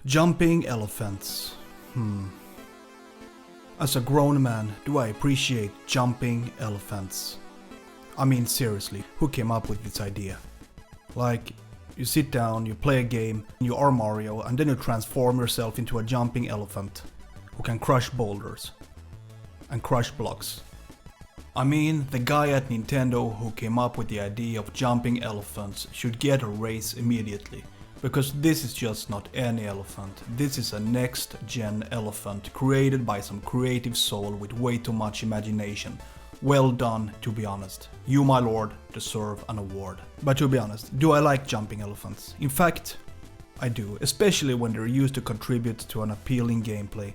Jumping elephants. As a grown man, do I appreciate jumping elephants? I mean, seriously, who came up with this idea? Like, you sit down, you play a game, you are Mario, and then you transform yourself into a jumping elephant who can crush boulders and crush blocks. I mean, the guy at Nintendo who came up with the idea of jumping elephants should get a raise immediately. Because this is just not any elephant, this is a next-gen elephant created by some creative soul with way too much imagination. Well done, to be honest. You, my lord, deserve an award. But to be honest, do I like jumping elephants? In fact, I do, especially when they're used to contribute to an appealing gameplay.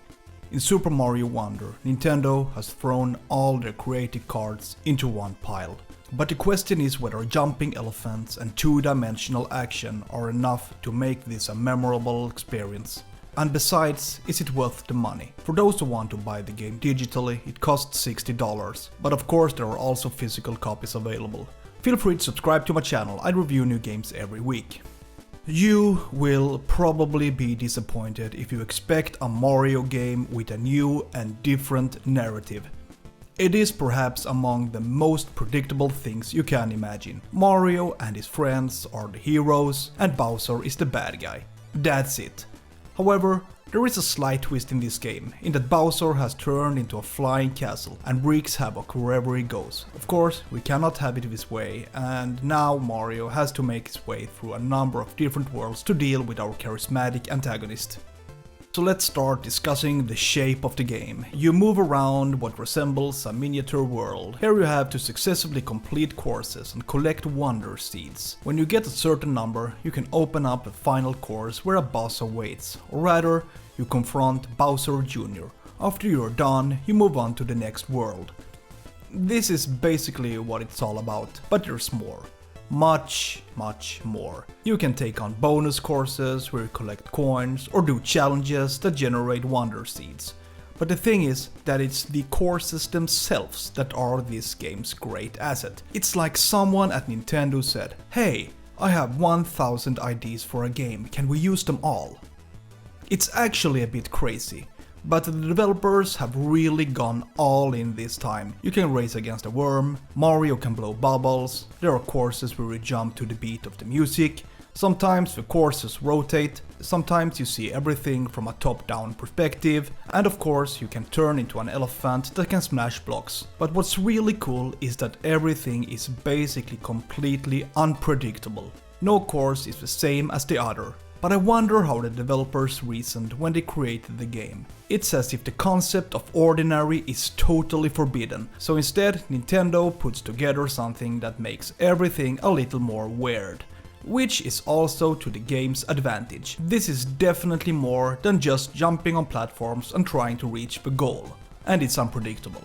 In Super Mario Wonder, Nintendo has thrown all their creative cards into one pile. But the question is whether jumping elephants and two-dimensional action are enough to make this a memorable experience. And besides, is it worth the money? For those who want to buy the game digitally, it costs $60, but of course there are also physical copies available. Feel free to subscribe to my channel, I review new games every week. You will probably be disappointed if you expect a Mario game with a new and different narrative. It is perhaps among the most predictable things you can imagine. Mario and his friends are the heroes and Bowser is the bad guy. That's it. However, there is a slight twist in this game, in that Bowser has turned into a flying castle and wreaks havoc wherever he goes. Of course, we cannot have it his way, and now Mario has to make his way through a number of different worlds to deal with our charismatic antagonist. So let's start discussing the shape of the game. You move around what resembles a miniature world. Here you have to successfully complete courses and collect wonder seeds. When you get a certain number, you can open up a final course where a boss awaits, or rather, you confront Bowser Jr. After you're done, you move on to the next world. This is basically what it's all about, but there's more. Much more. You can take on bonus courses where you collect coins or do challenges that generate wonder seeds. But the thing is that it's the courses themselves that are this game's great asset. It's like someone at Nintendo said, "Hey, I have 1000 ideas for a game, can we use them all?" It's actually a bit crazy. But the developers have really gone all in this time. You can race against a worm, Mario can blow bubbles, there are courses where you jump to the beat of the music, sometimes the courses rotate, sometimes you see everything from a top-down perspective, and of course you can turn into an elephant that can smash blocks. But what's really cool is that everything is basically completely unpredictable. No course is the same as the other. But I wonder how the developers reasoned when they created the game. It's as if the concept of ordinary is totally forbidden, so instead Nintendo puts together something that makes everything a little more weird. Which is also to the game's advantage. This is definitely more than just jumping on platforms and trying to reach the goal. And it's unpredictable.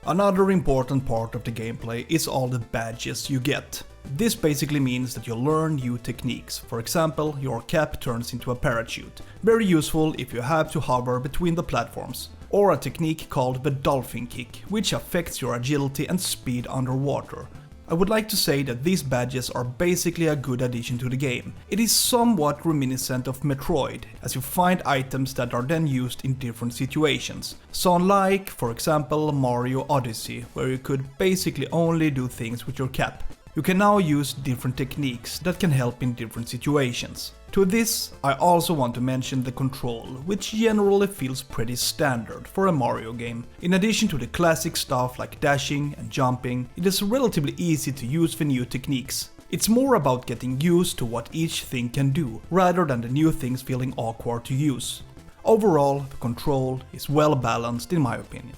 Another important part of the gameplay is all the badges you get. This basically means that you learn new techniques. For example, your cap turns into a parachute. Very useful if you have to hover between the platforms. Or a technique called the dolphin kick, which affects your agility and speed underwater. I would like to say that these badges are basically a good addition to the game. It is somewhat reminiscent of Metroid, as you find items that are then used in different situations. So unlike, for example, Mario Odyssey, where you could basically only do things with your cap, you can now use different techniques that can help in different situations. To this, I also want to mention the control, which generally feels pretty standard for a Mario game. In addition to the classic stuff like dashing and jumping, it is relatively easy to use the new techniques. It's more about getting used to what each thing can do, rather than the new things feeling awkward to use. Overall, the control is well balanced in my opinion.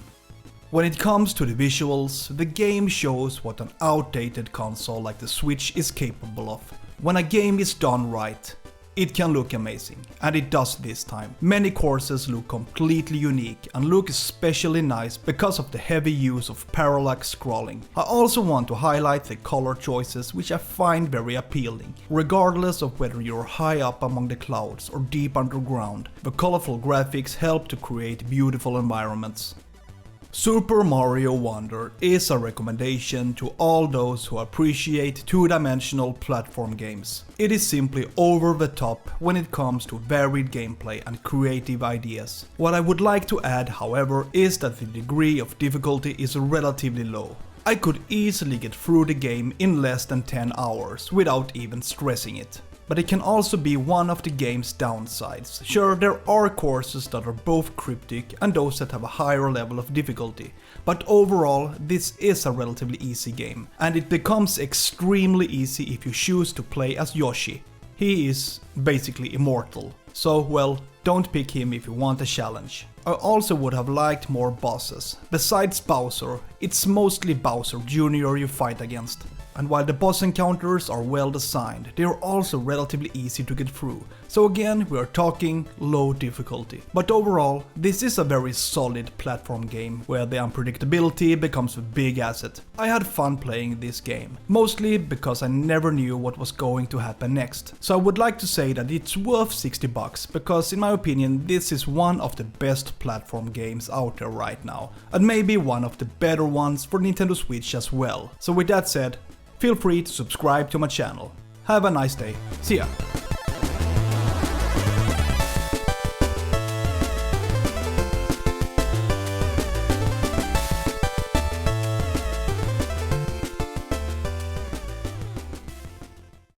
When it comes to the visuals, the game shows what an outdated console like the Switch is capable of. When a game is done right, it can look amazing, and it does this time. Many courses look completely unique and look especially nice because of the heavy use of parallax scrolling. I also want to highlight the color choices, which I find very appealing. Regardless of whether you're high up among the clouds or deep underground, the colorful graphics help to create beautiful environments. Super Mario Wonder is a recommendation to all those who appreciate two-dimensional platform games. It is simply over the top when it comes to varied gameplay and creative ideas. What I would like to add, however, is that the degree of difficulty is relatively low. I could easily get through the game in less than 10 hours without even stressing it. But it can also be one of the game's downsides. Sure, there are courses that are both cryptic and those that have a higher level of difficulty, but overall this is a relatively easy game, and it becomes extremely easy if you choose to play as Yoshi. He is basically immortal, so well, don't pick him if you want a challenge. I also would have liked more bosses. Besides Bowser, it's mostly Bowser Jr. you fight against. And while the boss encounters are well designed, they are also relatively easy to get through. So again, we are talking low difficulty. But overall, this is a very solid platform game where the unpredictability becomes a big asset. I had fun playing this game, mostly because I never knew what was going to happen next. So I would like to say that it's worth $60 because in my opinion this is one of the best platform games out there right now, and maybe one of the better ones for Nintendo Switch as well. So with that said, feel free to subscribe to my channel. Have a nice day. See ya!